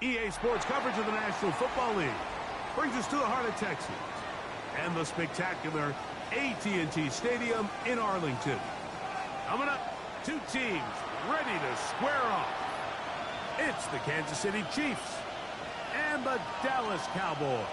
EA Sports coverage of the National Football League brings us to the heart of Texas and the spectacular AT&T Stadium in Arlington. Coming up, two teams ready to square off. It's the Kansas City Chiefs and the Dallas Cowboys.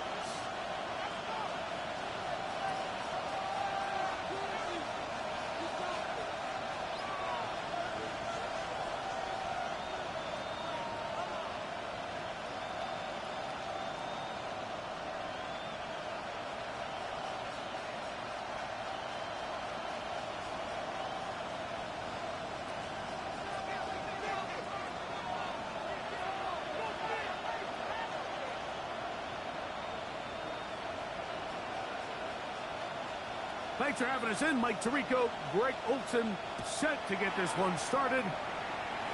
Thanks for having us in. Mike Tirico, Greg Olson, set to get this one started.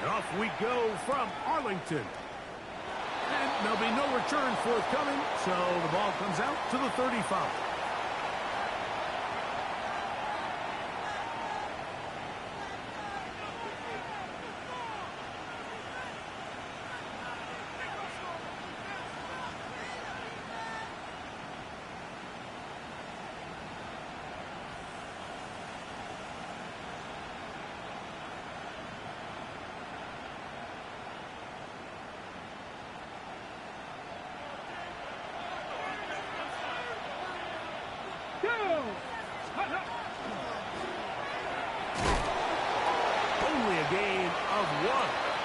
And off we go from Arlington. And there'll be no return forthcoming, so the ball comes out to the 35. Only a gain of 1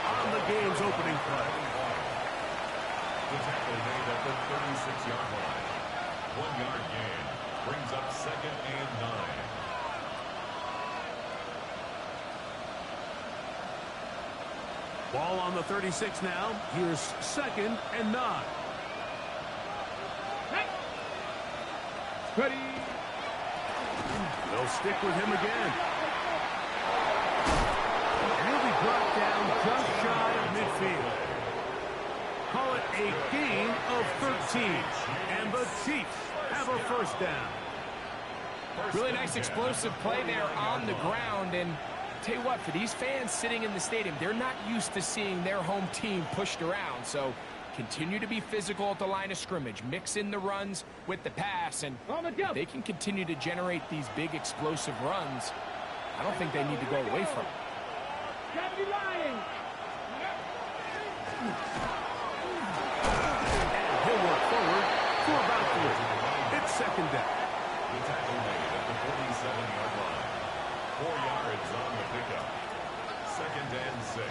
on the game's opening play. The tackle made at the 36-yard line. 1-yard gain brings up 2nd and 9. Ball on the 36 now. Here's 2nd and 9. Ready. They'll stick with him again. And he'll be brought down just shy of midfield. Call it a gain of 13. And the Chiefs have a first down. Really nice explosive play there on the ground. And I'll tell you what, for these fans sitting in the stadium, they're not used to seeing their home team pushed around. So continue to be physical at the line of scrimmage. Mix in the runs with the pass, and if they can continue to generate these big explosive runs, I don't think they need to go away from it. And he'll work forward for about 3. It's 2nd down. The tackle made at the 47-yard line. 4 yards on the pickup. 2nd and 6.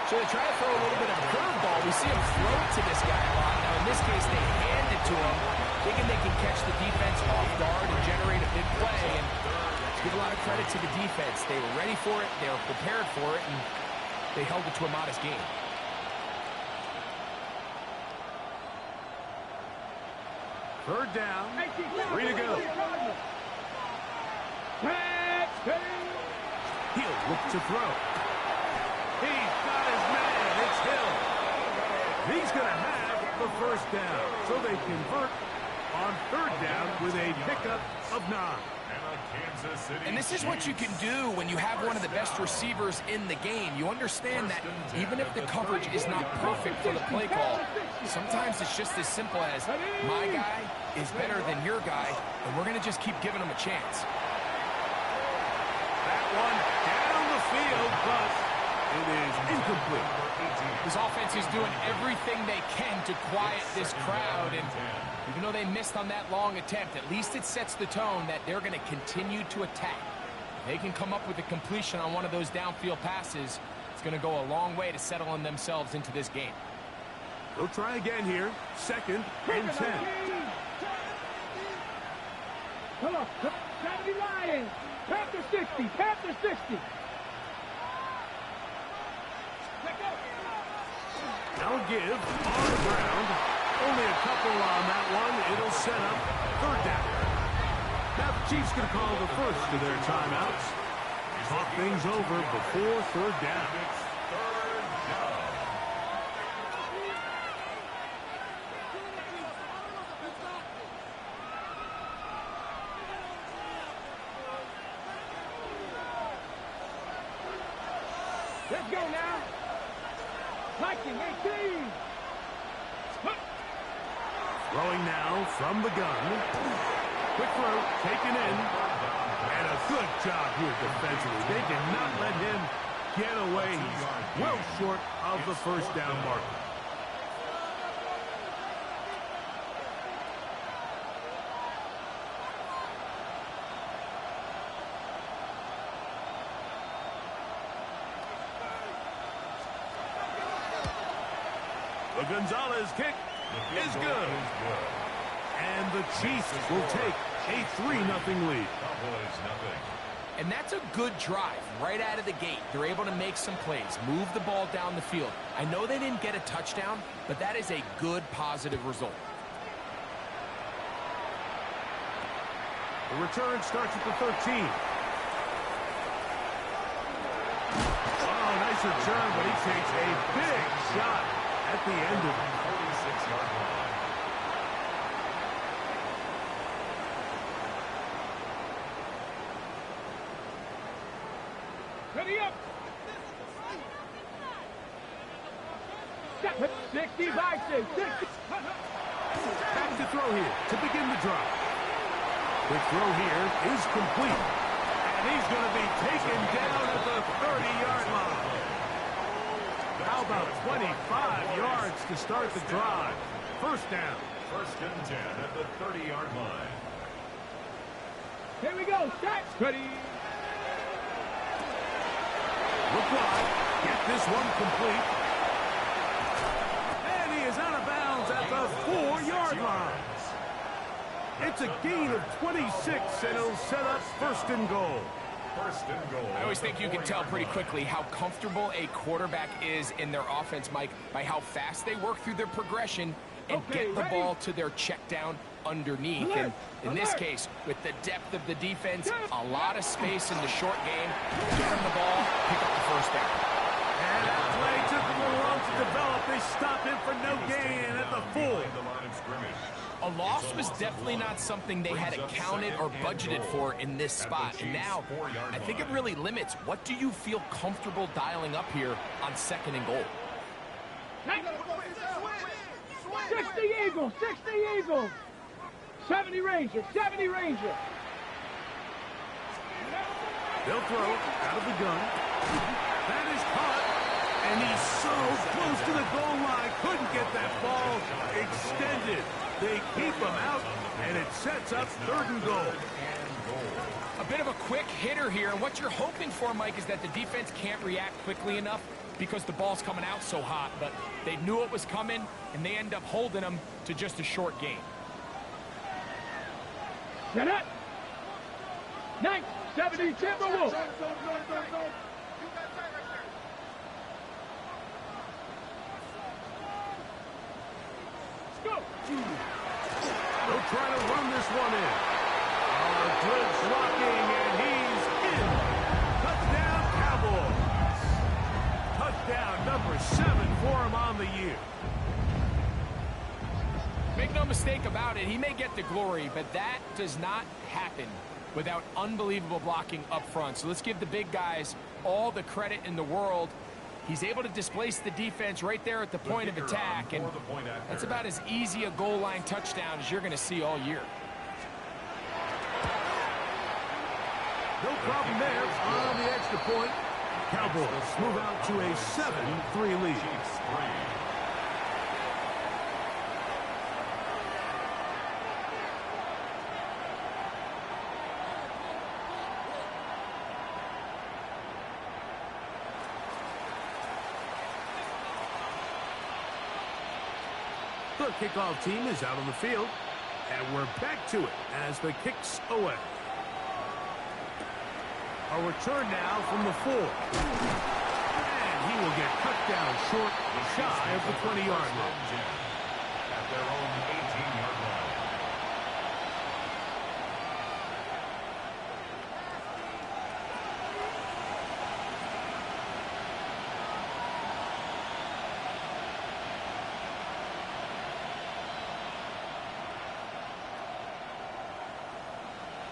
So they try to throw a little bit of a curveball. We see him throw it to this guy a lot. Now, in this case, they hand it to him, thinking they can catch the defense off guard and generate a big play. And to give a lot of credit to the defense. They were ready for it, they were prepared for it, and they held it to a modest game. Third down. 3 to go. He'll look to throw. He's got his man. It's Hill. He's going to have the first down. So they convert on 3rd down with a pickup of 9. And this is what you can do when you have one of the best receivers in the game. You understand that even if the coverage is not perfect for the play call, sometimes it's just as simple as my guy is better than your guy, and we're going to just keep giving him a chance. That one down the field, but it is incomplete. This offense is doing everything they can to quiet this crowd, and even though they missed on that long attempt, at least it sets the tone that they're going to continue to attack. If they can come up with a completion on one of those downfield passes, it's going to go a long way to settling themselves into this game. They'll try again here. 2nd and 10. Come on, gotta be lying. Panther 60, Panther 60. Now give on the ground. Only a couple on that one. It'll set up third down. Now the Chiefs going to call the first of their timeouts. Talk things over before third down. Let's go now. Viking 18. Throwing now from the gun. Quick throw, taken in. And a good job here defensively. They did not let him get away. He's well short of the first down marker. The Gonzalez kick is good. And the Chiefs will take a 3-0 lead. And that's a good drive right out of the gate. They're able to make some plays, move the ball down the field. I know they didn't get a touchdown, but that is a good, positive result. The return starts at the 13. Oh, nice return, but he takes a big shot at the end of it. 46-yard line. Ready up. 60 by 6. 60. Back to throw here to begin the drive. Quick throw here is complete. And he's going to be taken down at the 30-yard line. How about 25 yards to start the drive? First down. First and 10 at the 30-yard line. Here we go. Start. Ready. Look wide. Get this one complete. And he is out of bounds at the 4-yard line. It's a gain of 26, and it'll set up first and goal. First and goal. I always think you can tell pretty quickly how comfortable a quarterback is in their offense, Mike, by how fast they work through their progression and get the ball to their check down underneath. And in this case, with the depth of the defense, a lot of space in the short game, get them the ball, pick up the first down. And that play took a little long to develop. They stopped him for no gain at the 4. The line of scrimmage. A loss was definitely not something they had accounted or budgeted for in this spot. And now, I think it really limits what do you feel comfortable dialing up here on second and goal. 60 Eagles. 60 Eagles. 70 Rangers. 70 Rangers. They'll throw out of the gun. That is caught. And he's so close to the goal line. Couldn't get that ball extended. They keep him out, and it sets up third and goal. A bit of a quick hitter here. And what you're hoping for, Mike, is that the defense can't react quickly enough because the ball's coming out so hot. But they knew it was coming, and they end up holding them to just a short gain. Set up. 970 Timberwolves. Go. They'll try to run this one in. Good blocking, and he's in. Touchdown, Cowboys. Touchdown number 7 for him on the year. Make no mistake about it, he may get the glory, but that does not happen without unbelievable blocking up front. So let's give the big guys all the credit in the world. He's able to displace the defense right there at the point of attack, and that's about as easy a goal line touchdown as you're going to see all year. No problem there on the extra point. Cowboys move out to a 7-3 lead. The kickoff team is out on the field, and we're back to it as the kick's away. A return now from the 4. And he will get cut down short, shy of the 20-yard line. At their own 18-yard line.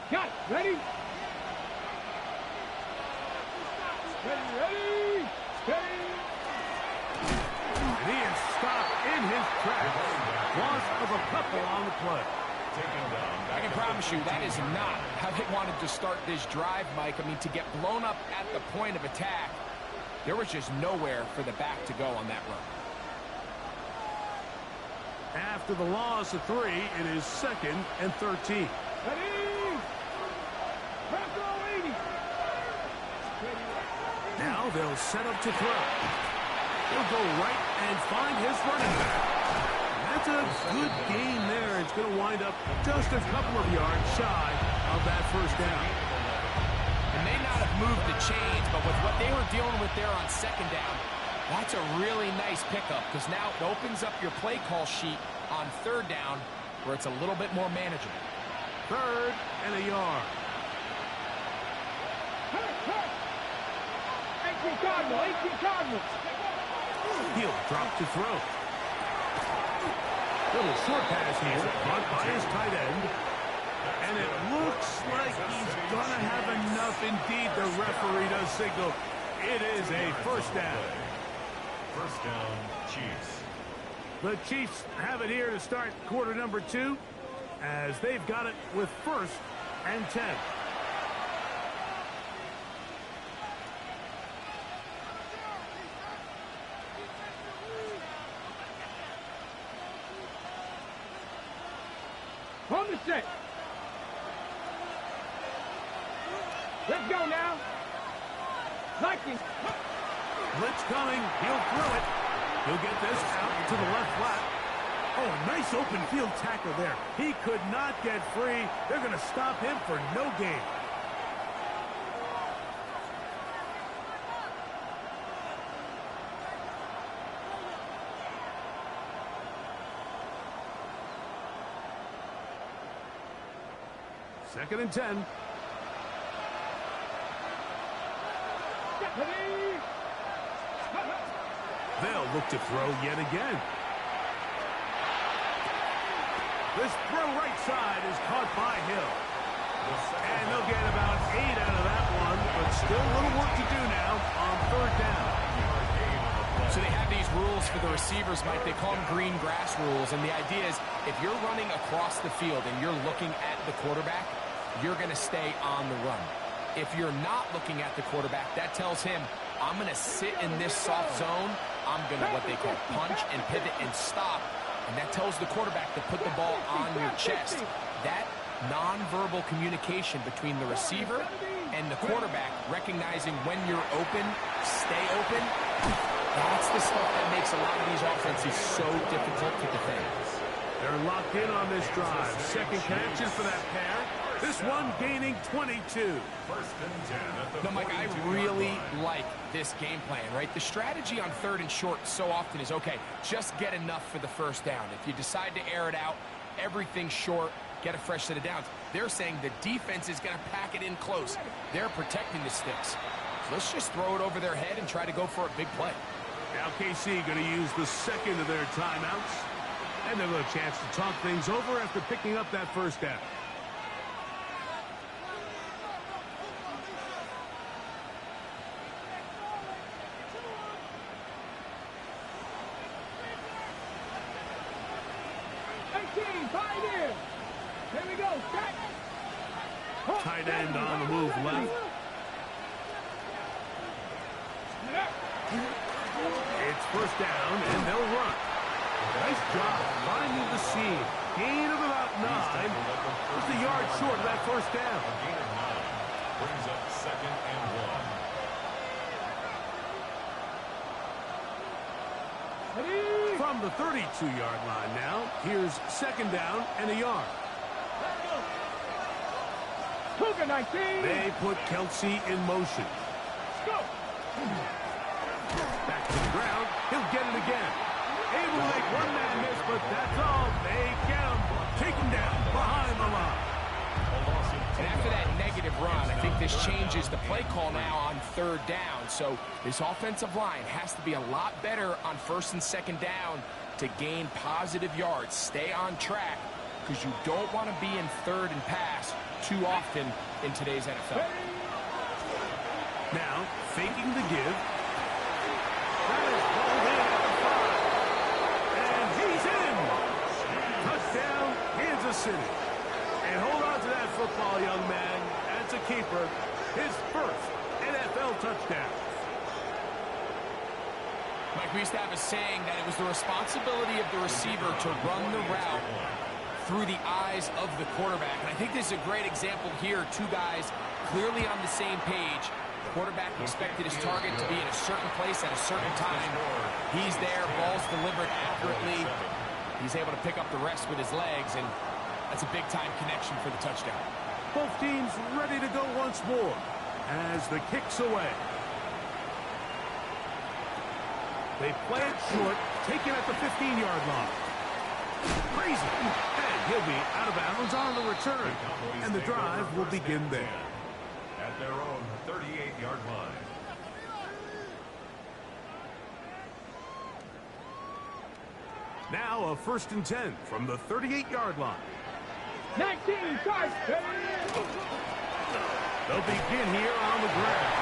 Got it. Ready? Ready. Steady. And he is stopped in his tracks. Loss of a couple on the play. I can promise you that is not how they wanted to start this drive, Mike. I mean, to get blown up at the point of attack, there was just nowhere for the back to go on that run. After the loss of 3, it is 2nd and 13. Ready. Back row 80. Now they'll set up to throw. He'll go right and find his running back. That's a good gain there. It's going to wind up just a couple of yards shy of that first down. It may not have moved the chains, but with what they were dealing with there on 2nd down, that's a really nice pickup because now it opens up your play call sheet on 3rd down where it's a little bit more manageable. 3rd and a yard. 18 Cardinals. He'll drop to throw. Little short pass here, caught by his tight end. And it looks like he's going to have enough. Indeed, the referee does signal. It is a first down. First down, Chiefs. The Chiefs have it here to start quarter number 2 as they've got it with 1st and 10. On the set. Let's go now. Vikings. Blitz coming. He'll throw it. He'll get this out to the left flat. Oh, a nice open field tackle there. He could not get free. They're going to stop him for no gain. Second and 10. They'll look to throw yet again. This throw right side is caught by Hill. And they'll get about 8 out of that one, but still a little work to do now on 3rd down. So they have these rules for the receivers, Mike. They call them green grass rules. And the idea is if you're running across the field and you're looking at the quarterback, you're going to stay on the run. If you're not looking at the quarterback, that tells him, I'm going to sit in this soft zone. I'm going to what they call punch and pivot and stop. And that tells the quarterback to put the ball on your chest. That nonverbal communication between the receiver and the quarterback, recognizing when you're open, stay open, that's the stuff that makes a lot of these offenses so difficult to defend. They're locked in on this drive. Second connection for that pair. This one gaining 22. First and 10 at the No, Mike, I really like this game plan, right? The strategy on 3rd and short so often is, okay, just get enough for the first down. If you decide to air it out, everything short, get a fresh set of downs. They're saying the defense is going to pack it in close. They're protecting the sticks. So let's just throw it over their head and try to go for a big play. Now KC going to use the second of their timeouts. And they'll have a chance to talk things over after picking up that first down. Tight end on the move left. It's first down, and they'll run. Nice job finding the seam. Gain of about 9. Just a yard short of that first down. A gain of 9 brings up 2nd and 1. From the 32-yard line now, here's 2nd down and a yard. They put Kelsey in motion. Back to the ground. He'll get it again. Able to make one man miss, but that's all. They get him. Taken down behind the line. And after that negative run, I think this changes the play call now on 3rd down. So this offensive line has to be a lot better on 1st and 2nd down to gain positive yards. Stay on track, because you don't want to be in 3rd and pass too often in today's NFL. Now, faking the give. That is balled in at the 5. And he's in. Touchdown, Kansas City. And hold on to that football, young man. That's a keeper. His first NFL touchdown. Mike, we used to have a saying that it was the responsibility of the receiver to run the route through the eyes of the quarterback. And I think this is a great example here. Two guys clearly on the same page. Quarterback expected his target to be in a certain place at a certain time. He's there, ball's delivered accurately. He's able to pick up the rest with his legs, and that's a big-time connection for the touchdown. Both teams ready to go once more as the kick's away. They play it short, taken at the 15-yard line. Crazy. And he'll be out of bounds on the return. And the drive will begin there. At their own 38-yard line. Now a 1st and 10 from the 38-yard line. 19, charge. They'll begin here on the ground.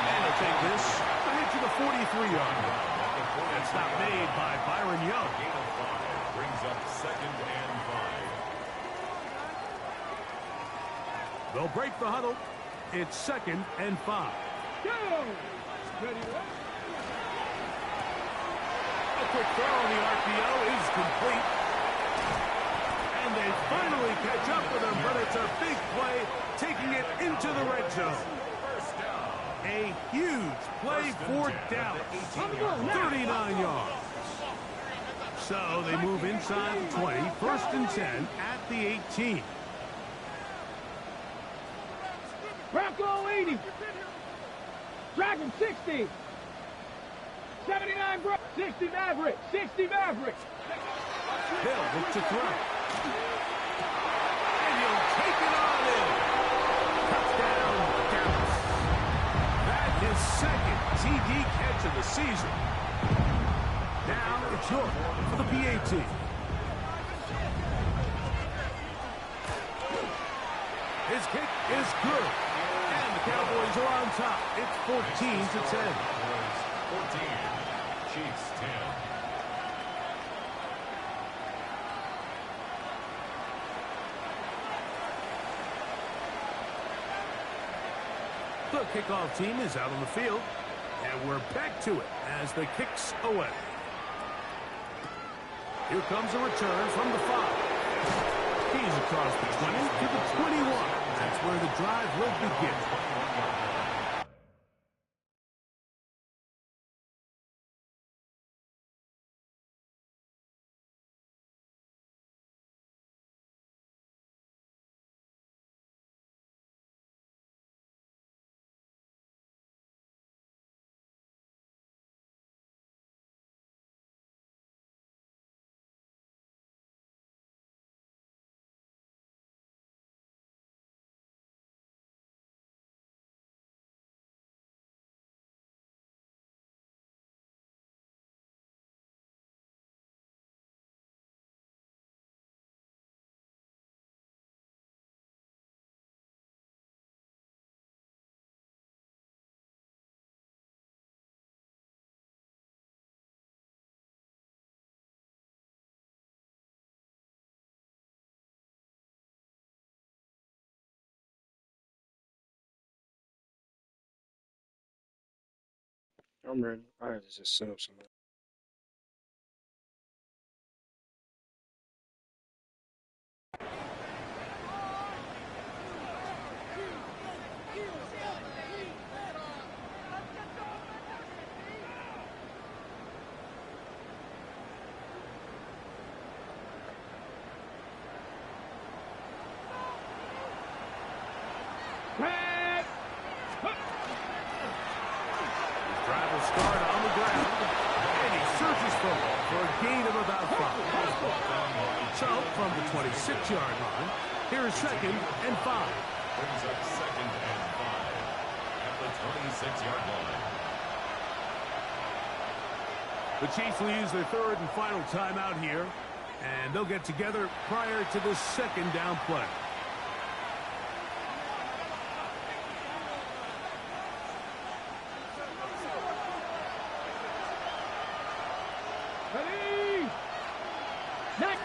And they'll take this ahead to the 43-yard line. That's not made by Byron Young. Gain of 5 brings up 2nd and 5. They'll break the huddle. It's 2nd and 5. Go. Ready, A quick throw on the RPO is complete. And they finally catch up with him, but it's a big play, taking it into the red zone. A huge play for Dallas. 39 yards. So they move inside the 20, 1st and 10 at the 18. Bronco 80. Dragon 60. 79 Bronco. 60 Maverick. 60 Maverick. Hill look to throw. And he'll take it on in. Touchdown, Dallas. That is 2nd TD catch of the season. Now it's York for the PAT. His kick is good. And the Cowboys are on top. It's 14-10. 14. Chiefs 10. The kickoff team is out on the field, and we're back to it as the kick's away. Here comes a return from the 5. He's across the 20 to the 21. That's where the drive will begin. I'm ready. I had to just set up something. Drive will start on the ground. 26-yard line. Here's 2nd and 5. Brings up 2nd and 5 at the 26-yard line. The Chiefs will use their 3rd and final timeout here, and they'll get together prior to the 2nd down play. Ready? Next.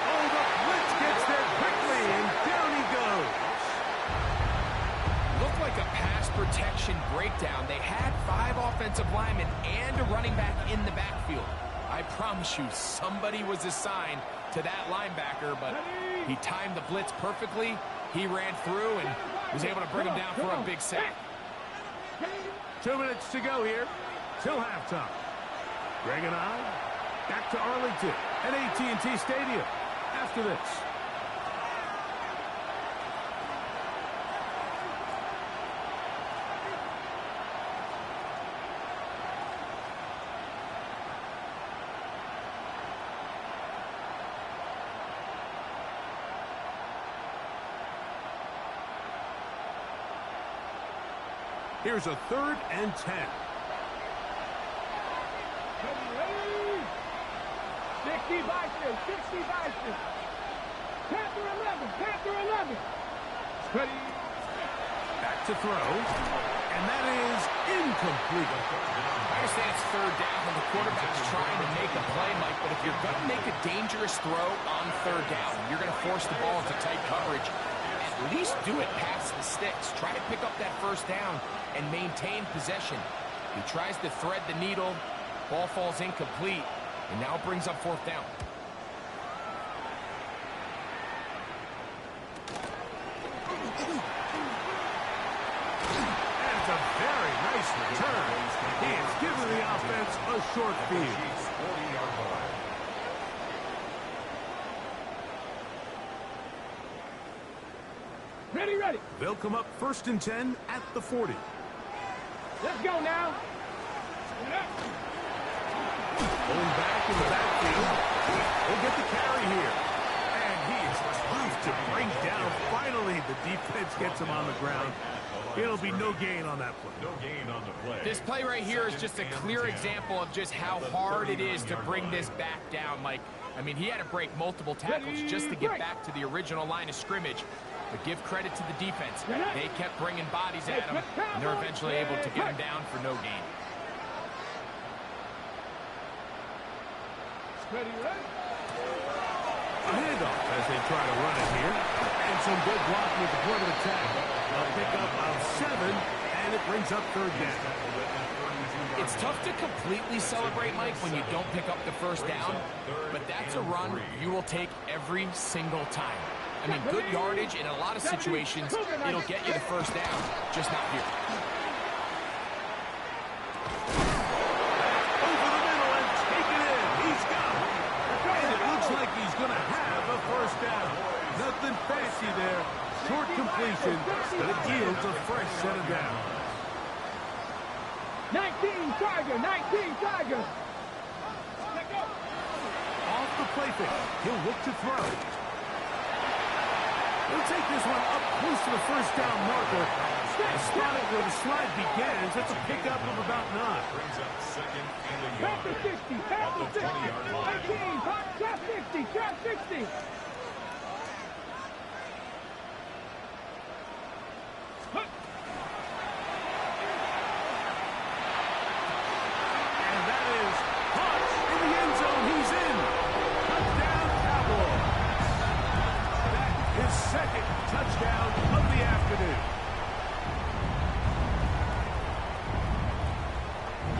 Oh, the blitz gets there quickly, and down he goes. Looked like a pass protection breakdown. They had 5 offensive linemen and a running back in the backfield. I promise you, somebody was assigned to that linebacker, but he timed the blitz perfectly. He ran through and was able to bring him down for a big sack. 2 minutes to go here till halftime. Greg and I back to Arlington at AT&T Stadium after this. Here's a 3rd and 10. 60 Bison, 60 Bison. Panther 11. Ready? Back to throw, and that is incomplete. I understand it's 3rd down and the quarterback's trying to make a play, Mike, but if you're going to make a dangerous throw on 3rd down, you're going to force the ball into tight coverage. At least do it past the sticks. Try to pick up that 1st down and maintain possession. He tries to thread the needle. Ball falls incomplete, and now brings up 4th down. That's a very nice return. He has given the offense a short field. 40-yard line. Ready. They'll come up 1st and 10 at the 40. Let's go now. Pulling back in the backfield. He'll get the carry here. And he is tough to bring down. Finally, the defense gets him on the ground. It'll be no gain on that play. No gain on the play. This play right here is just a clear example of just how hard it is to bring this back down, Mike. I mean, he had to break multiple tackles just to get back to the original line of scrimmage. But give credit to the defense. They kept bringing bodies at him, and they're eventually able to get him down for no gain. Ready. A handoff as they try to run it here. And some good blocking at the point of attack. A pickup of 7, and it brings up 3rd down. It's tough to completely celebrate, Mike, when you don't pick up the 1st down. But that's a run you will take every single time. I mean, good yardage in a lot of situations, it'll get you the 1st down, just not here. Over the middle and take it in. He's got it. And it looks like he's going to have a 1st down. Nothing fancy there. Short completion, but it yields a fresh set of downs. 19 Tiger. Off the play fake. He'll look to throw. He'll take this one up close to the 1st down marker. Spotted where the slide begins. That's a pickup of about 9. Brings up 2nd and a Panther yard. 60, Panther 60. 20-yard line. 18, trap 60. And that is caught in the end zone. He's in. Touchdown, Cowboys. That is 2nd touchdown of the afternoon.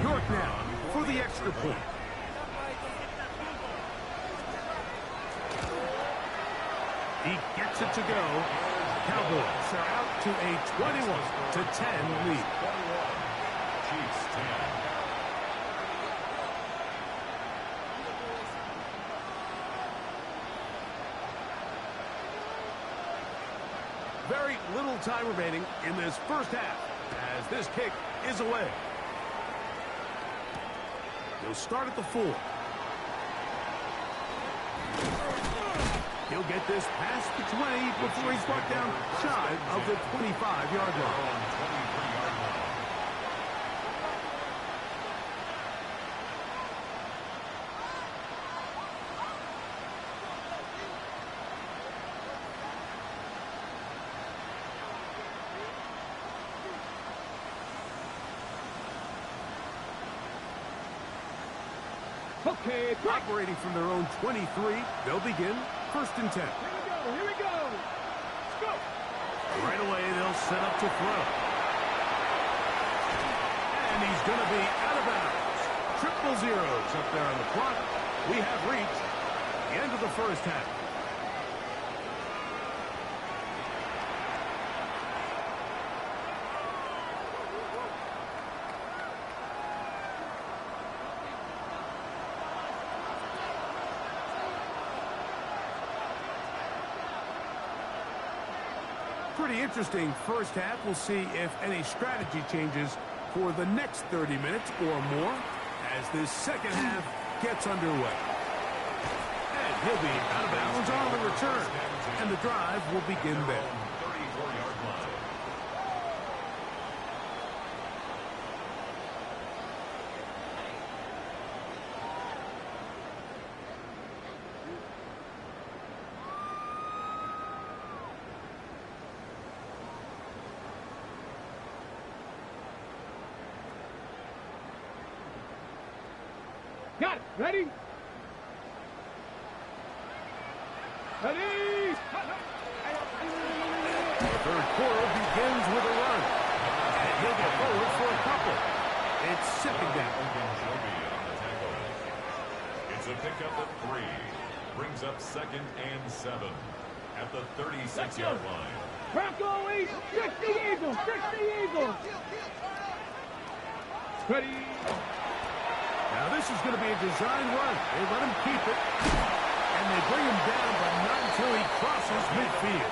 York now for the extra point. He gets it to go. Cowboys are out to a 21-10 lead. Chiefs 10. Very little time remaining in this 1st half as this kick is away. He'll start at the 4. He'll get this past the 20 before he's brought down shy of the 25-yard line. Okay, operating from their own 23, they'll begin 1st and 10. Here we go. Let's go. Right away, they'll set up to throw. And he's going to be out of bounds. Triple zeros up there on the clock. We have reached the end of the first half. Pretty interesting first half. We'll see if any strategy changes for the next 30 minutes or more as this second half gets underway. And he'll be out of bounds on the return. And the drive will begin there. Got it. Ready? Ready? The third quarter begins with a run. And he'll get forward for a couple. It's second down. It's a pickup of 3. Brings up 2nd and 7 at the 36-yard line. Broncos, 60 Eagles, 60 Eagles. Ready? Now this is going to be a design run. They let him keep it. And they bring him down, but not until he crosses midfield.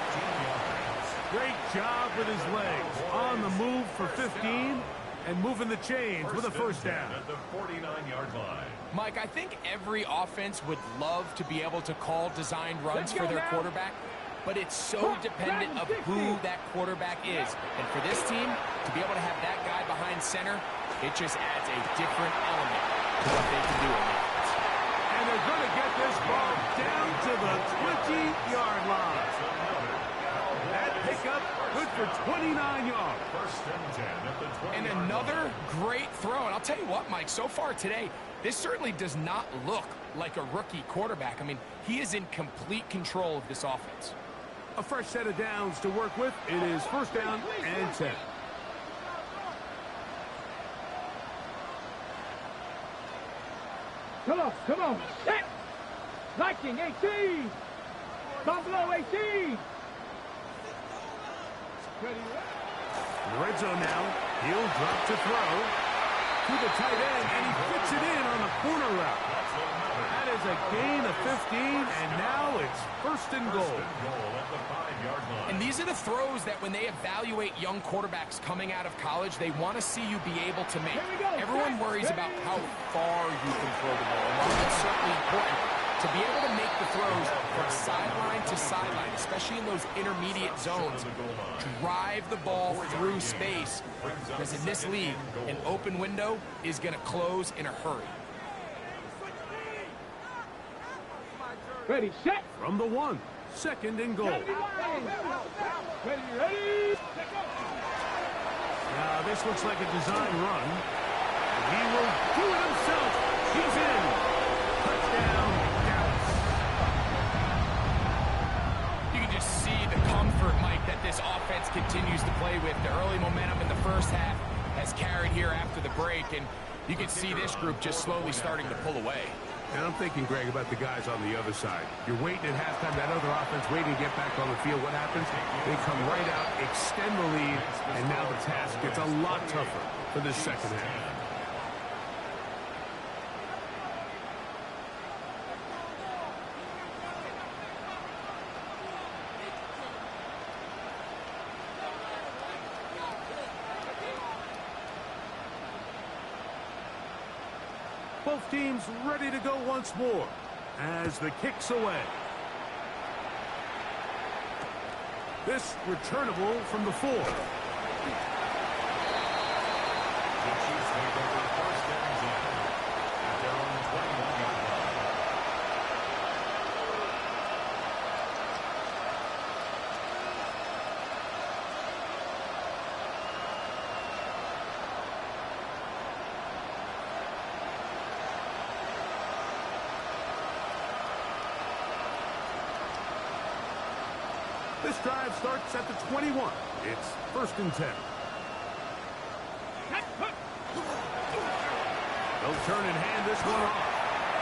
Great job with his legs. On the move for 15 and moving the chains with a first down. At the 49-yard line. Mike, I think every offense would love to be able to call designed runs for their quarterback, but it's so dependent of who that quarterback is. And for this team, to be able to have that guy behind center, it just adds a different element to what they can do on offense. And they're going to get this ball down to the 20-yard line. That pickup good for 29 yards. 1st and 10 at the 20-yard line. And another great throw. And I'll tell you what, Mike, so far today, this certainly does not look like a rookie quarterback. I mean, he is in complete control of this offense. A fresh set of downs to work with. It is 1st down and 10. Come on. Set. Viking, 18. Buffalo, 18. Ready? Red zone now. He'll drop to throw to the tight end, and he fits it in on the corner route. That is a gain of 15, and now it's 1st and goal. At the 5-yard line. And these are the throws that when they evaluate young quarterbacks coming out of college, they want to see you be able to make. Everyone worries about how far you can throw the ball. And while that's certainly important, to be able to make the throws from sideline to sideline, especially in those intermediate zones, drive the ball through space. Because in this league, an open window is going to close in a hurry. Ready, set. From the 1, 2nd and goal. Ready. Now this looks like a design run. And he will do it himself. He's in. Touchdown, Dallas. You can just see the comfort, Mike, that this offense continues to play with. The early momentum in the first half has carried here after the break, and you can see this group just slowly starting to pull away. And I'm thinking, Greg, about the guys on the other side. You're waiting at halftime, that other offense waiting to get back on the field. What happens? They come right out, extend the lead, and now the task gets a lot tougher for this second half. Both teams ready to go once more as the kick's away. This returnable from the 4. The Chiefs take over first and 10 at their own 21-yard line. This drive starts at the 21. It's first and 10. They'll turn and hand this one off.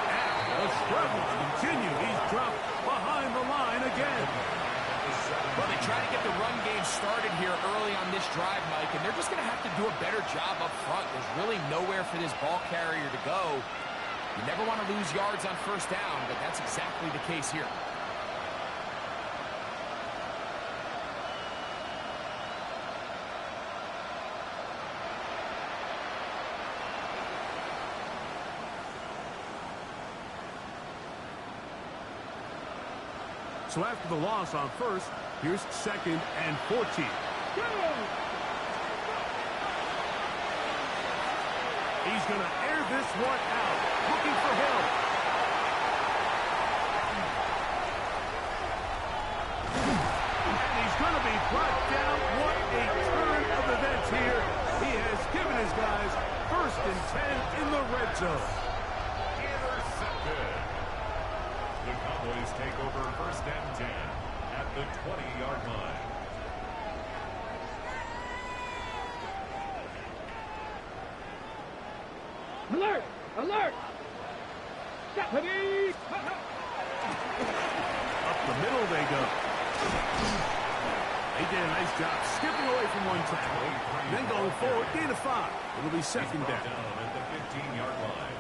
And the struggles continue. He's dropped behind the line again. Well, they try to get the run game started here early on this drive, Mike, and they're just going to have to do a better job up front. There's really nowhere for this ball carrier to go. You never want to lose yards on first down, but that's exactly the case here. So after the loss on first, here's second and 14. He's going to air this one out, looking for help. And he's going to be brought down. What a turn of events here. He has given his guys first and 10 in the red zone. Intercepted. The Cowboys take over first and 10 at the 20-yard line. Alert! Alert! Stephanie! Up the middle they go. They did a nice job skipping away from one tackle. Then going forward, gain of 5. It'll be second down. At the 15-yard line.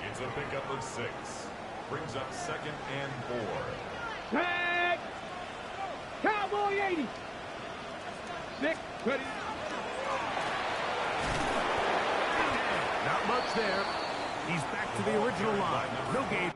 It's a pickup of 6. Brings up second and 4. Tag! Cowboy 80! 6, ready. Not much there. He's back to the original line. No gain.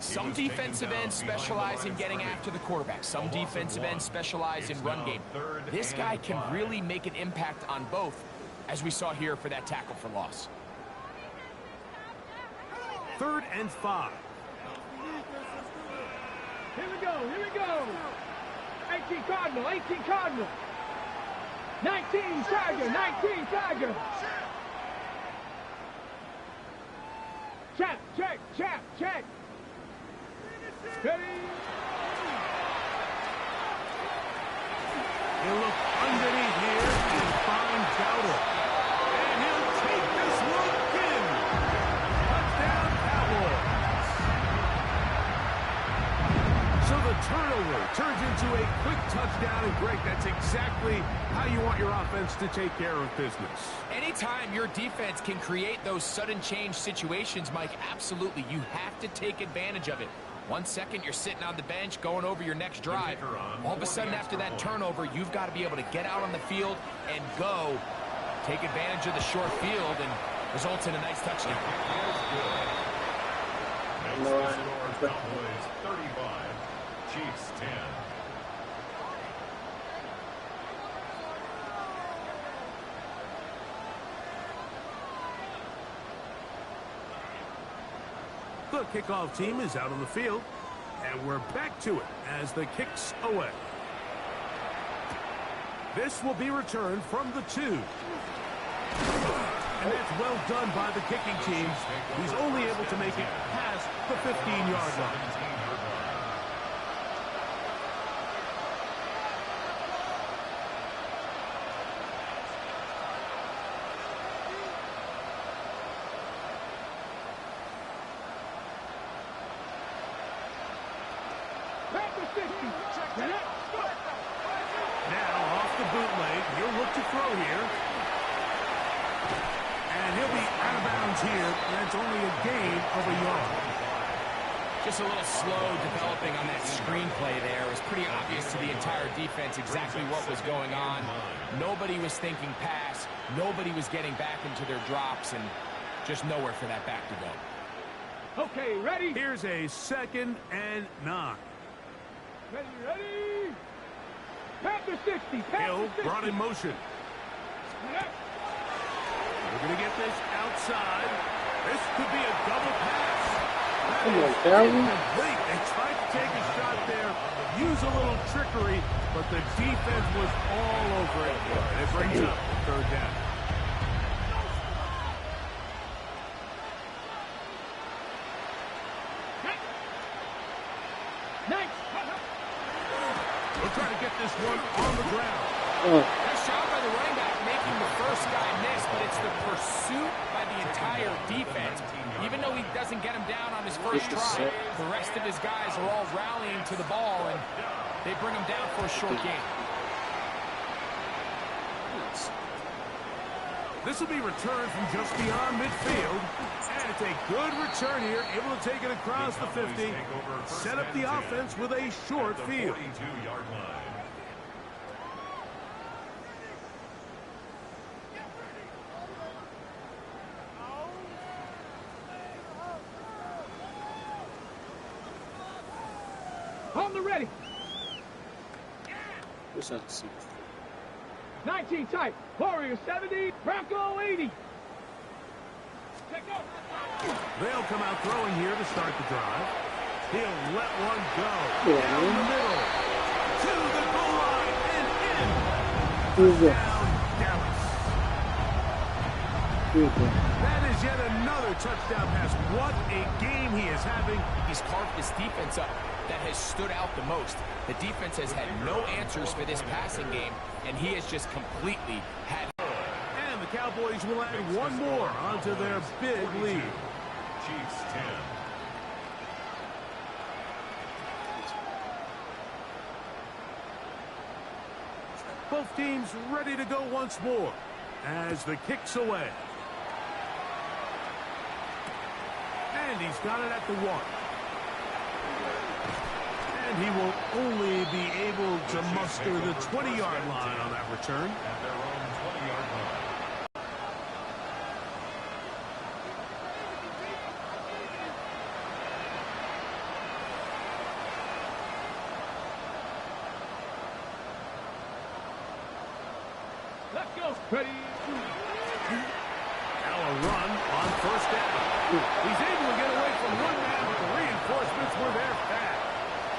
Some defensive ends specialize in getting after the quarterback. Some defensive ends specialize in run game. This guy can really make an impact on both, as we saw here for that tackle for loss. 3rd and 5. Here we go, here we go. 18 Cardinal, 18 Cardinal. 19 Tiger, 19 Tiger. Check, check, check, check. Ready. He'll look underneath here and find Dowdle. And he'll take this one in. Touchdown, Cowboys. So the turnover turns into a quick touchdown. And, Greg, that's exactly how you want your offense to take care of business. Anytime your defense can create those sudden change situations, Mike, absolutely, you have to take advantage of it. 1 second, you're sitting on the bench going over your next drive. All of a sudden, after that turnover, you've got to be able to get out on the field and go. Take advantage of the short field and results in a nice touchdown. Cowboys 35, Chiefs 10. The kickoff team is out on the field, and we're back to it as the kick's away. This will be returned from the 2. And that's well done by the kicking team. He's only able to make it past the 15-yard line. Now off the bootleg, he'll look to throw here. And he'll be out of bounds here. That's only a gain of a yard. Just a little slow developing on that screenplay there. It was pretty obvious to the entire defense exactly what was going on. Nobody was thinking pass. Nobody was getting back into their drops, and just nowhere for that back to go. Okay, ready? Here's a 2nd and 9. Ready? Panther 60. Hill Panther 60. brought in motion. We're going to get this outside. This could be a double pass. Come on, Calvin. Incomplete. They tried to take a shot there, use a little trickery, but the defense was all over it. And it brings up the 3rd down. We'll try to get this one on the ground. Nice job by the running back making the first guy miss, but it's the pursuit by the entire defense. Even though he doesn't get him down on his first try, the rest of his guys are all rallying to the ball, and they bring him down for a short gain. This will be returned from just beyond midfield. And it's a good return here, able to take it across the 50. Set up the offense with a short field. 42-yard line. On the ready. What's that? 6? 19 tight. Warriors 70. Bronco 80. They'll come out throwing here to start the drive. He'll let one go. Yeah, down the man. middle. To the goal line and in. Who's that? Down Dallas. That is yet another touchdown pass. What a game he is having. He's carved this defense up that has stood out the most. The defense has had no answers for this passing game, and he has just completely had it. And the Cowboys will add one more onto their big lead. Chiefs 10. Both teams ready to go once more as the kick's away. And he's got it at the 1. And he will only be able to muster the 20-yard line on that return. At their own 20-yard line. Let's go. Ready. Now a run on 1st down. He's able to get away from one man, but the reinforcements were there fast.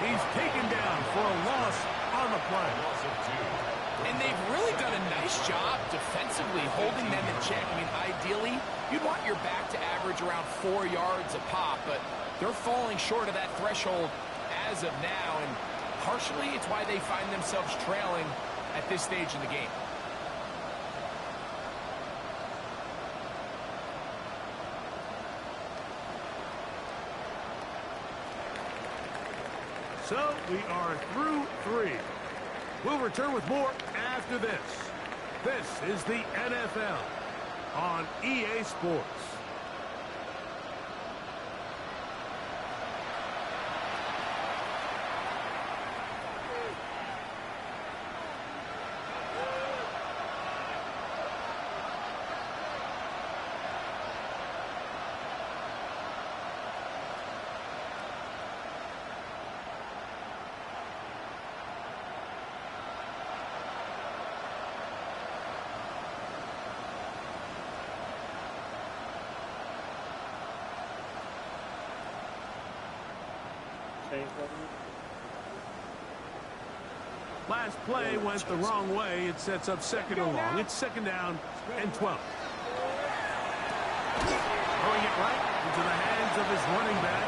He's taken down for a loss on the play. Loss of 2. And they've really done a nice job defensively holding them in check. I mean, ideally, you'd want your back to average around 4 yards a pop, but they're falling short of that threshold as of now, and partially it's why they find themselves trailing at this stage in the game. So we are through 3. We'll return with more after this. This is the NFL on EA Sports. Last play went the wrong way. It sets up 2nd and long. It's 2nd down and 12. Throwing it right into the hands of his running back.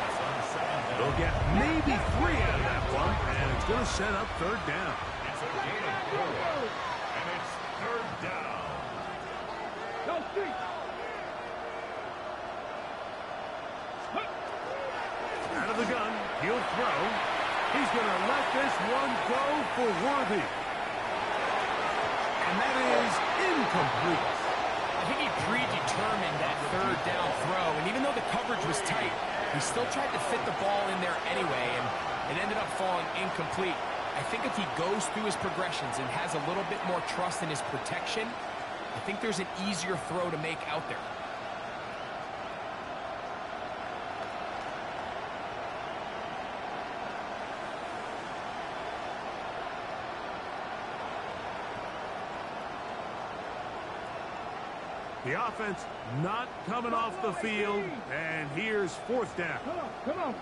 They'll get maybe 3 out of that one, and it's going to set up 3rd down. It's a gain of 4. And it's 3rd down. Go street. Out of the gun, he'll throw. He's going to let this one go for Worthy. And that is incomplete. I think he predetermined that third down throw, and even though the coverage was tight, he still tried to fit the ball in there anyway, and it ended up falling incomplete. I think if he goes through his progressions and has a little bit more trust in his protection, I think there's an easier throw to make out there. The offense not coming off the field, and here's fourth down. Come on,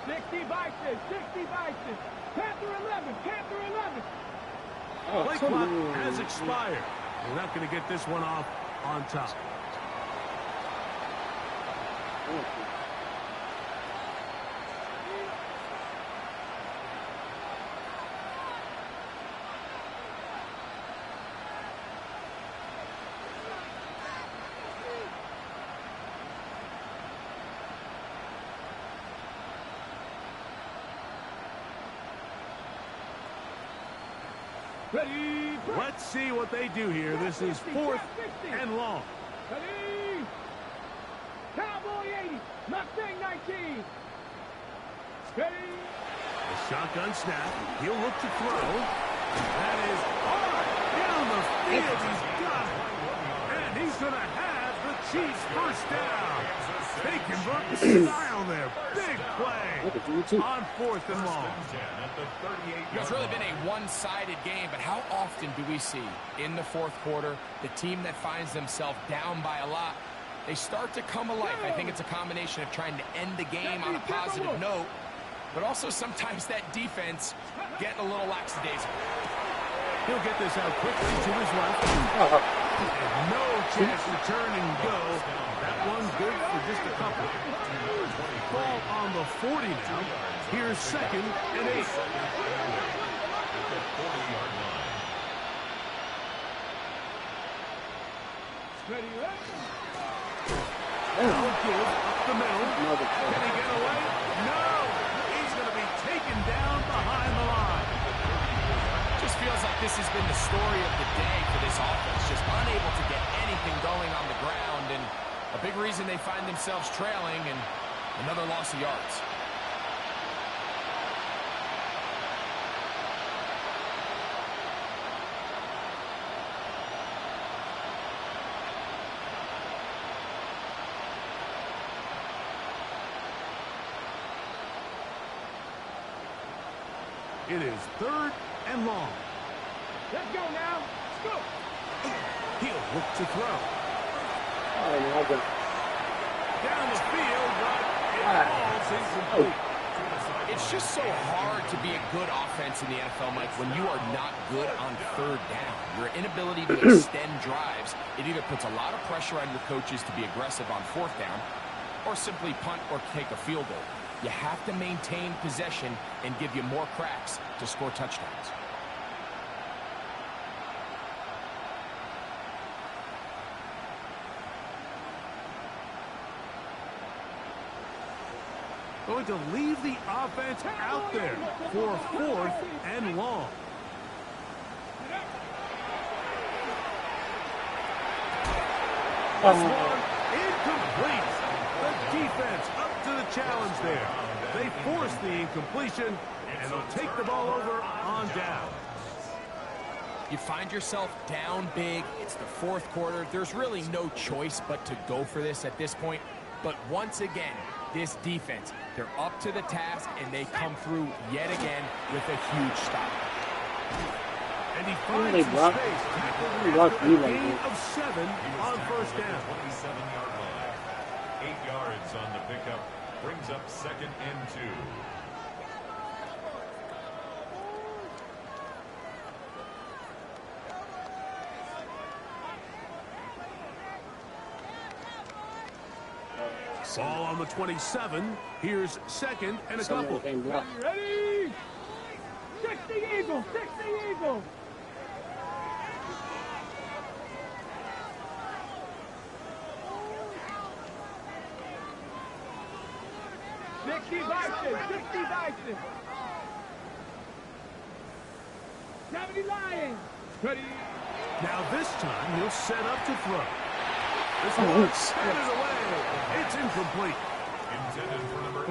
60 Bison, 60 Bison. Panther 11, Panther 11. Play clock has expired. We're not going to get this one off on top. Ready. Let's see what they do here. This is fourth and long. Ready. Cowboy 80, Mustang 19. Ready. The shotgun snap. He'll look to throw. That is hard down the field. He's got it. And he's going to have the Chiefs first down. They convert the style there. Big play on fourth and long. It's really been a one-sided game, but how often do we see in the fourth quarter the team that finds themselves down by a lot, they start to come alive? I think it's a combination of trying to end the game on a positive note, but also sometimes that defense getting a little lackadaisical. He'll get this out quickly to his left. And no chance to turn and go. That one's good for just a couple. Ball on the 40 now. Here's second and 8. Ready, Now give up the middle. Can he get away? No! He's going to be taken down behind the line. Just feels like this has been the story of the day for this offense. Just unable to get anything going on the ground, and a big reason they find themselves trailing, and another loss of yards. It is third and long. Let's go now. Let's go. He'll look to throw. Down the field, but it falls incomplete. It's just so hard to be a good offense in the NFL, Mike, when you are not good on third down. Your inability to extend drives, it either puts a lot of pressure on your coaches to be aggressive on fourth down or simply punt or take a field goal. You have to maintain possession and give you more cracks to score touchdowns. Going to leave the offense out there for fourth and long. This one incomplete. The defense up to the challenge there. They force the incompletion, and they'll take the ball over on down. You find yourself down big. It's the fourth quarter. There's really no choice but to go for this at this point. But once again, this defense, they're up to the task, and they come through yet again with a huge stop. And he finds some space. Tackled a gain of 7 on first down. 27-yard line. 8 yards on the pickup. Brings up second and 2. Ball on the 27. Here's second and a couple. Ready? 60 Eagles, 60 Eagles. Bison, 60 Bison. 70 Lions. Ready? Now this time he'll set up to throw. This Oh, one it's- batted away. It's incomplete.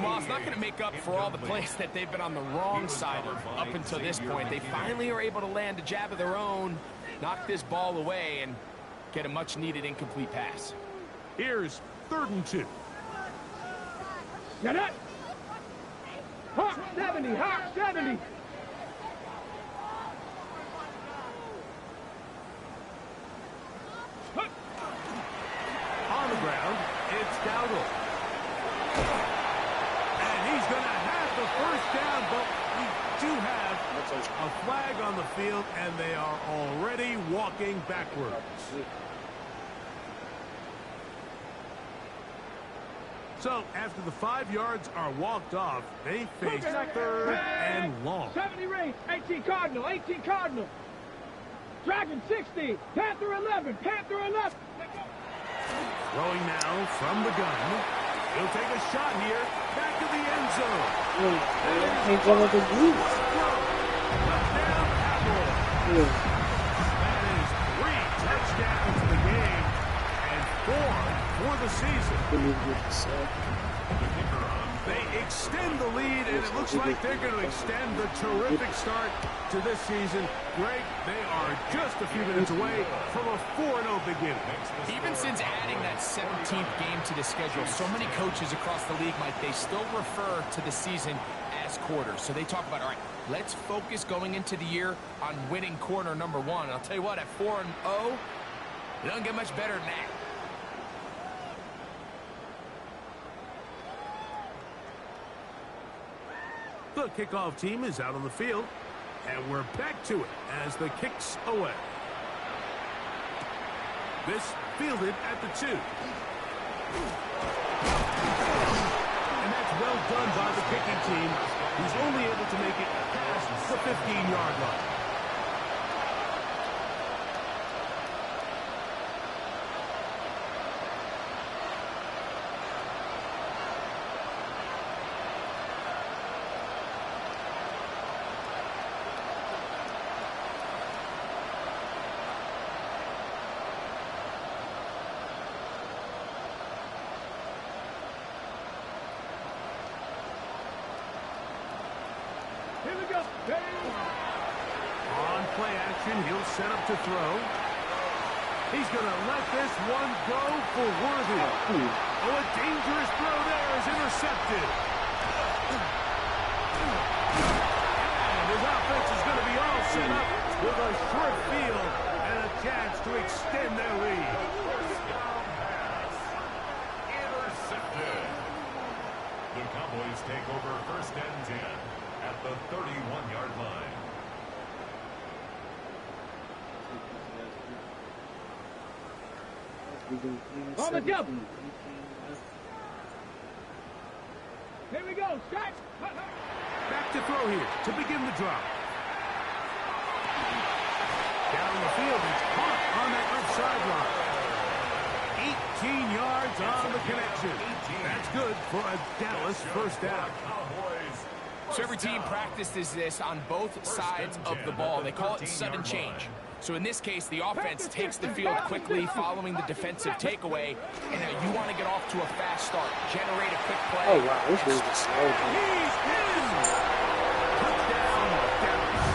Well, it's not going to make up for all the plays that they've been on the wrong side of up until this point. They finally are able to land a jab of their own, knock this ball away, and get a much-needed incomplete pass. Here's 3rd and 2. Get it! Hawk 70, Hawk 70. On the ground, it's Dowdle. And he's going to have the first down, but we do have a flag on the field, and they are already walking backwards. So, after the 5 yards are walked off, they face 3rd and long. 70 range, 18 Cardinal, 18 Cardinal. Dragon 60, Panther 11, Panther 11. Throwing now from the gun. He'll take a shot here, back to the end zone. Ain't gonna do this. Touchdown, Cowboys. That is 3 touchdowns in the game and 4 for the season. Couldn't even get the sack. They extend the lead, and it looks like they're going to extend the terrific start to this season. Greg, they are just a few minutes away from a 4-0 beginning. Even since adding that 17th game to the schedule, so many coaches across the league, Mike, they still refer to the season as quarters. So they talk about, all right, let's focus going into the year on winning quarter number 1. And I'll tell you what, at 4-0, it doesn't get much better than that. The kickoff team is out on the field, and we're back to it as the kick's away. This fielded at the 2. And that's well done by the kicking team, who's only able to make it past the 15-yard line. Here we go. On play action, he'll set up to throw. He's going to let this one go for Worthy. Oh, a dangerous throw there is intercepted. And his offense is going to be all set up with a short field and a chance to extend their lead. Intercepted. The Cowboys take over 1st and 10 at the 31-yard line. On the jump. Here we go. Start. Back to throw here to begin the drop. Down the field, it's caught on that left sideline. 18 yards on the connection. That's good for a Dallas first down. So every team practices this on both sides of the ball. They call it sudden change. So in this case, the offense takes the field quickly following the defensive takeaway. And you want to get off to a fast start. Generate a quick play. Oh, wow. This was the slow one. He's in! Touchdown, Dallas.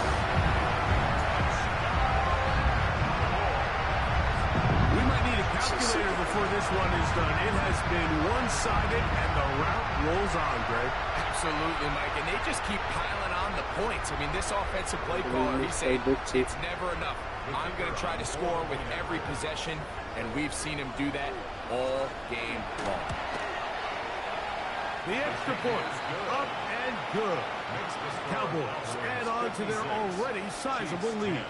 We might need a calculator before this one is done. It has been one-sided, and the route rolls on, Greg. Absolutely, Mike. And they just keep piling on the points. I mean, this offensive play caller, he's saying it's never enough. I'm going to try to score with every possession, and we've seen him do that all game long. The extra point, up and good. Cowboys add on to their already sizable lead.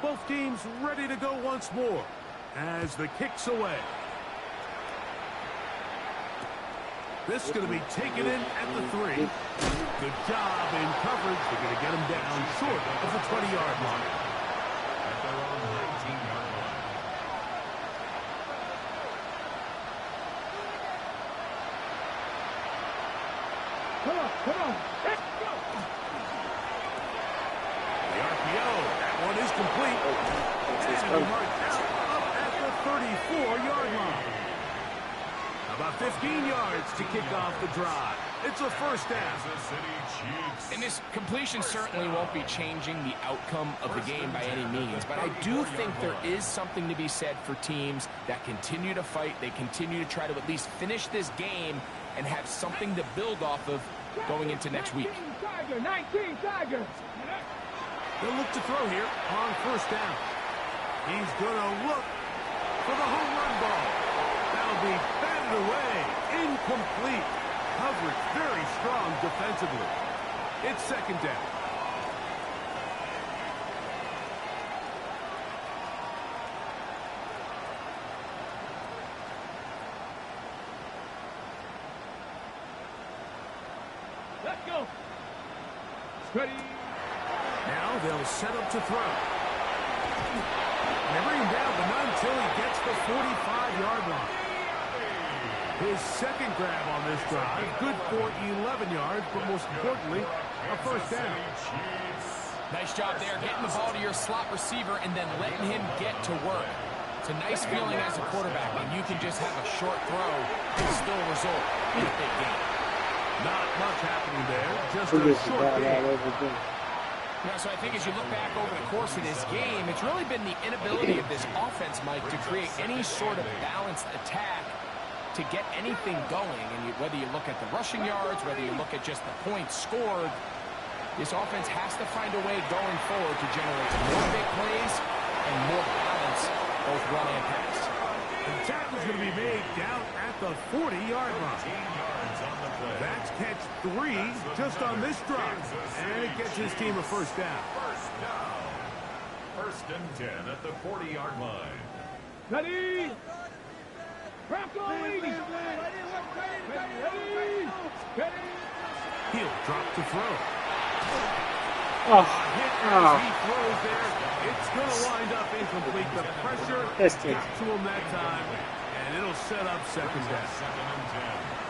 Both teams ready to go once more as the kick's away. This is going to be taken in at the 3. Good job in coverage. They're going to get him down short of the 20-yard line. At their own 19-yard line. Come on. Let's go. is complete. And it'll be marked out up at the 34-yard line. About 15 yards to kick off the drive. It's a first down. And this completion certainly won't be changing the outcome of the game by any means, but I do think there is something to be said for teams that continue to fight. They continue to try to at least finish this game and have something to build off of going into next week. 19 Tiger. He'll look to throw here on first down. He's going to look for the home run ball. That'll be batted away. Incomplete. Coverage very strong defensively. It's second down. Let's go. Ready. Now they'll set up to throw. They bring him down, but not until he gets the 45-yard line. His second grab on this drive, good for 11 yards, but most importantly, a first down. Nice job there, getting the ball to your slot receiver and then letting him get to work. It's a nice feeling as a quarterback when you can just have a short throw and still result in a big game. Not much happening there, just a short game. Yeah, so I think as you look back over the course of this game, it's really been the inability of this offense, Mike, to create any sort of balanced attack to get anything going. And whether you look at the rushing yards, whether you look at just the points scored, this offense has to find a way going forward to generate more big plays and more balance, both run and pass. The tackle's going to be made down at the 40-yard line. That's catch 3 just on this drive. And it gets his team a first down. First and 10 at the 40-yard line. Ready. Bronco leading. Ready. He'll drop to throw. Oh, Hit as he throws there. It's going to wind up incomplete. The pressure got to him that time, and it'll set up second down.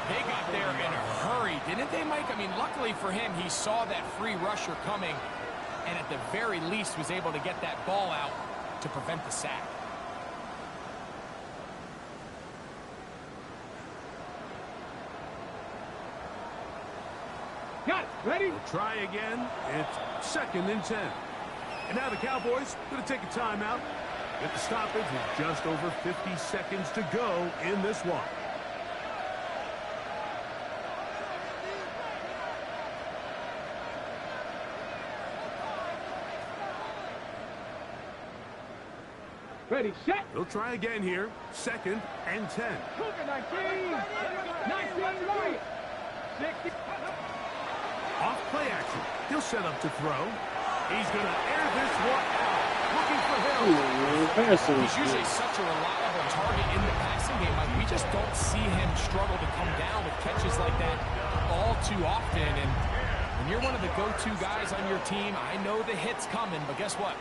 They got there in a hurry, didn't they, Mike? I mean, luckily for him, he saw that free rusher coming, and at the very least was able to get that ball out to prevent the sack. Got it. Ready. We'll try again. It's second and 10. And now the Cowboys going to take a timeout. Get the stoppage with just over 50 seconds to go in this one. Ready, set. They'll try again here. Second and 10. Cougar 19. 19 right. 60. Off play action. He'll set up to throw. He's going to air this one out. Looking for him. He's usually such a reliable target in the passing game. Like, we just don't see him struggle to come down with catches like that all too often. And when you're one of the go-to guys on your team, I know the hit's coming, but guess what?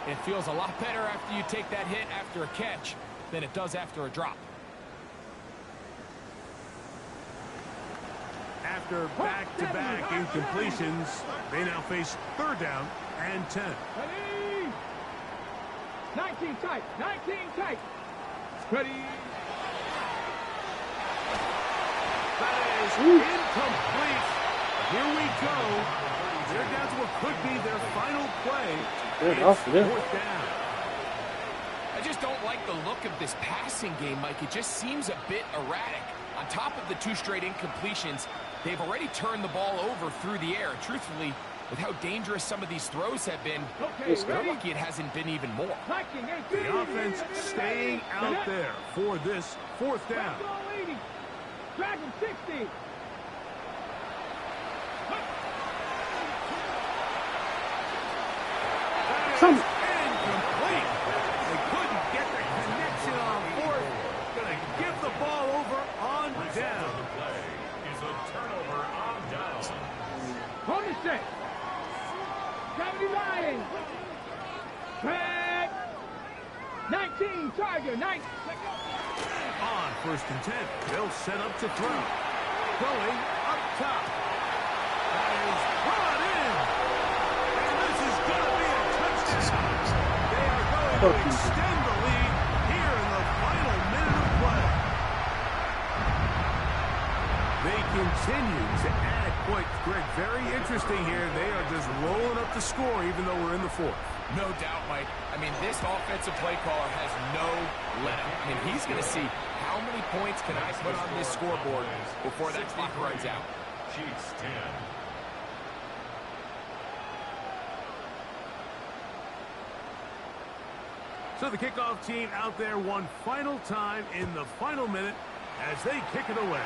It feels a lot better after you take that hit after a catch than it does after a drop. After back-to-back incompletions, they now face third down and 10. Ready. 19 tight. 19 tight. Ready. That is incomplete. Here we go. They're down to what could be their final play. Good enough for them. Fourth down. I just don't like the look of this passing game, Mike. It just seems a bit erratic. On top of the 2 straight incompletions, they've already turned the ball over through the air. Truthfully, with how dangerous some of these throws have been, they're lucky it hasn't been even more. The offense staying out there for this fourth down. Dragon 60. Incomplete. They couldn't get the connection on fourth. Gonna give the ball over on down. The play is a turnover on down. On the set. Gravity line. Track. 19 Tiger. 9. On first and 10. They'll set up to throw. Going up top. That is brought in. And this is going to be a touchdown. to extend the lead here in the final minute of play. They continue to add points. Greg, very interesting here. They are just rolling up the score even though we're in the fourth. No doubt, Mike. I mean, this offensive play caller has no let-up. I mean, he's going to see how many points can I put on this scoreboard before that clock runs out. Chiefs 10. So the kickoff team out there one final time in the final minute as they kick it away.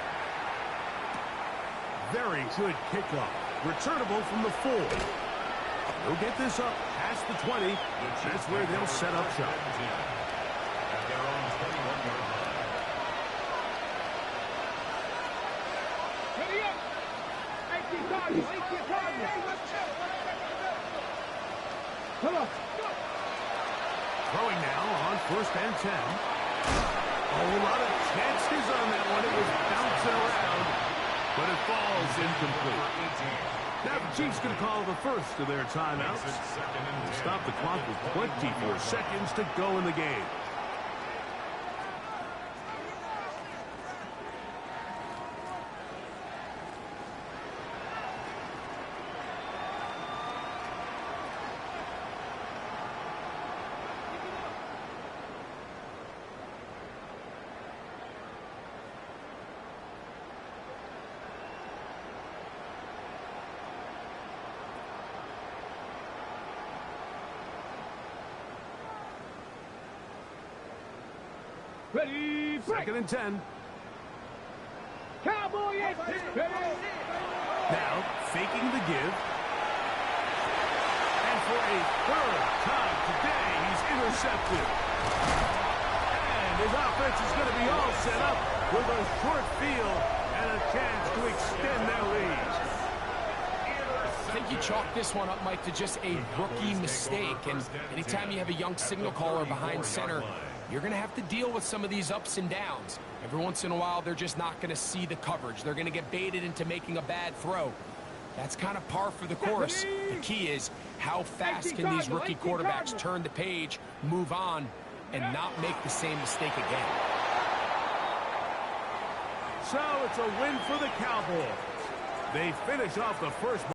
Very good kickoff. Returnable from the 4. They'll get this up past the 20. That's where they'll set up shop. At their own 21-yard line. Ready up. 18 Cardinals. 18 Cardinals. Come on. Throwing now on 1st and 10. A whole lot of chances on that one. It was bouncing around, but it falls incomplete. Now the Chiefs going to call the first of their timeouts. They'll stop the clock with 24 seconds to go in the game. Ready, break. 2nd and 10. Cowboys. Ready. Now faking the give. And for a 3rd time today, he's intercepted. And his offense is going to be all set up with a short field and a chance to extend their lead. I think you chalk this one up, Mike, to just a rookie mistake. And anytime you have a young signal caller behind center, you're going to have to deal with some of these ups and downs. Every once in a while, they're just not going to see the coverage. They're going to get baited into making a bad throw. That's kind of par for the course. The key is how fast can these rookie quarterbacks turn the page, move on, and not make the same mistake again. So it's a win for the Cowboys. They finish off the first